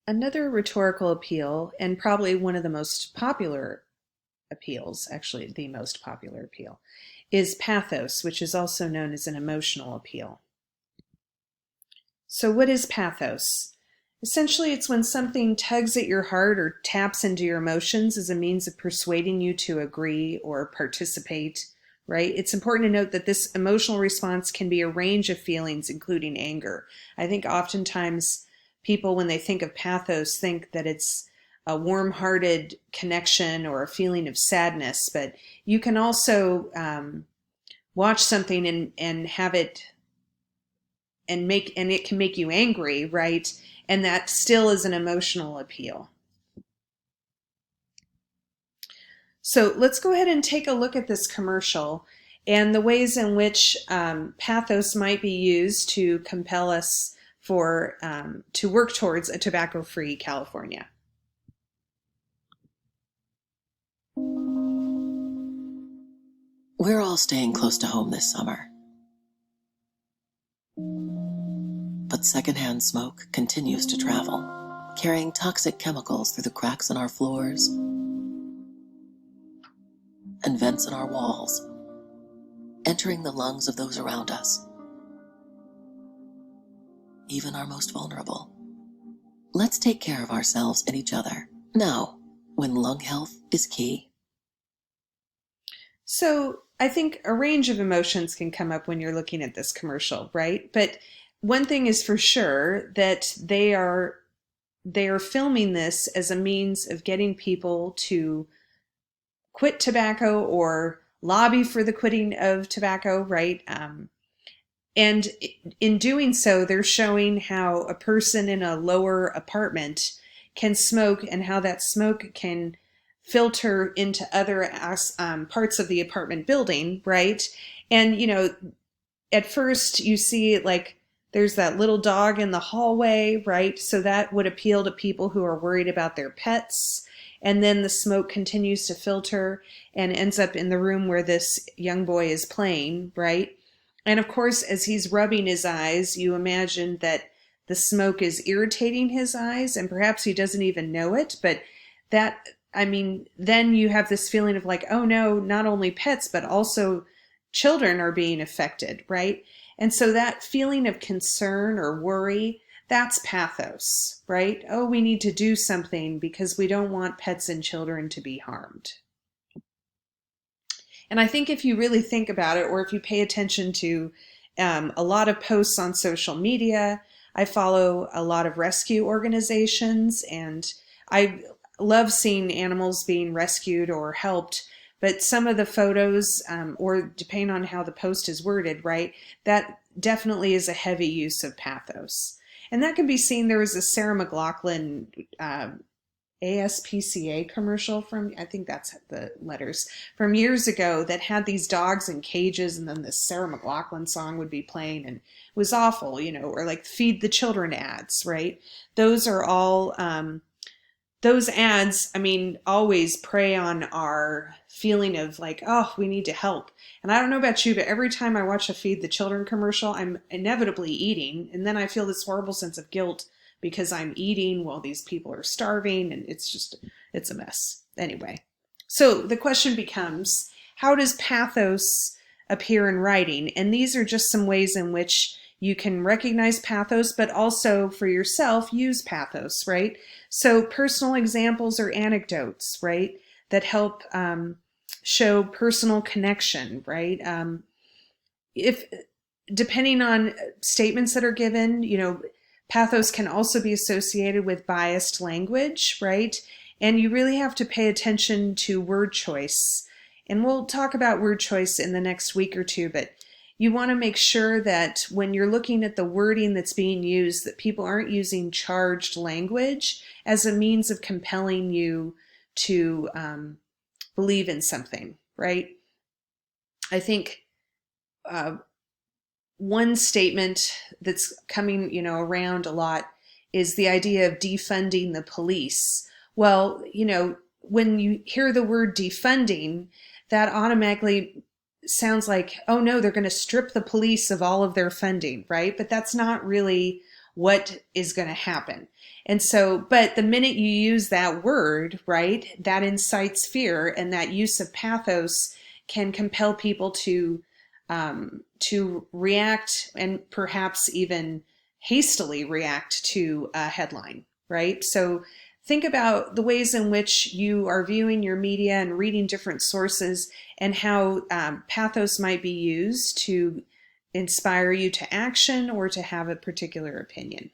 Another rhetorical appeal, and probably one of the most popular appeals, actually the most popular appeal, is pathos, which is also known as an emotional appeal. So what is pathos? Essentially, it's when something tugs at your heart or taps into your emotions as a means of persuading you to agree or participate, right? It's important to note that this emotional response can be a range of feelings, including anger. I think oftentimes people, when they think of pathos, think that it's a warm-hearted connection or a feeling of sadness, but you can also watch something and have it and it can make you angry, right? And that still is an emotional appeal. So let's go ahead and take a look at this commercial and the ways in which pathos might be used to compel us to work towards a tobacco-free California. We're all staying close to home this summer. But secondhand smoke continues to travel, carrying toxic chemicals through the cracks in our floors and vents in our walls, entering the lungs of those around us, even our most vulnerable. Let's take care of ourselves and each other now, when lung health is key. So I think a range of emotions can come up when you're looking at this commercial, right? But one thing is for sure that they are filming this as a means of getting people to quit tobacco or lobby for the quitting of tobacco, right? And in doing so, they're showing how a person in a lower apartment can smoke and how that smoke can filter into other parts of the apartment building, right? And, at first you see like there's that little dog in the hallway, right? So that would appeal to people who are worried about their pets. And then the smoke continues to filter and ends up in the room where this young boy is playing, right? And of course, as he's rubbing his eyes, you imagine that the smoke is irritating his eyes, and perhaps he doesn't even know it. But that, I mean, then you have this feeling of like, oh no, not only pets, but also children are being affected, right? And so that feeling of concern or worry, that's pathos, right? Oh, we need to do something because we don't want pets and children to be harmed. And I think if you really think about it, or if you pay attention to a lot of posts on social media, I follow a lot of rescue organizations, and I love seeing animals being rescued or helped. But some of the photos, or depending on how the post is worded, right, that definitely is a heavy use of pathos. And that can be seen. There was a Sarah McLachlan ASPCA commercial from, I think that's the letters, from years ago that had these dogs in cages, and then this Sarah McLachlan song would be playing, and it was awful, or like feed the children ads, right? Those are all, those ads, I mean, always prey on our feeling of like, oh, we need to help. And I don't know about you, but every time I watch a Feed the Children commercial, I'm inevitably eating. And then I feel this horrible sense of guilt because I'm eating while these people are starving. And it's a mess. Anyway, so the question becomes, how does pathos appear in writing? And these are just some ways in which you can recognize pathos, but also for yourself, use pathos, right? So personal examples or anecdotes, right, that help show personal connection, right? If depending on statements that are given, pathos can also be associated with biased language, right? And you really have to pay attention to word choice. And we'll talk about word choice in the next week or two, but you want to make sure that when you're looking at the wording that's being used, that people aren't using charged language as a means of compelling you to believe in something, right? I think one statement that's coming, around a lot is the idea of defunding the police. Well, when you hear the word defunding, that automatically sounds like, oh no, they're going to strip the police of all of their funding, right? But that's not really what is going to happen. And so, but the minute you use that word, right, that incites fear, and that use of pathos can compel people to react and perhaps even hastily react to a headline, right? So think about the ways in which you are viewing your media and reading different sources, and how pathos might be used to inspire you to action or to have a particular opinion.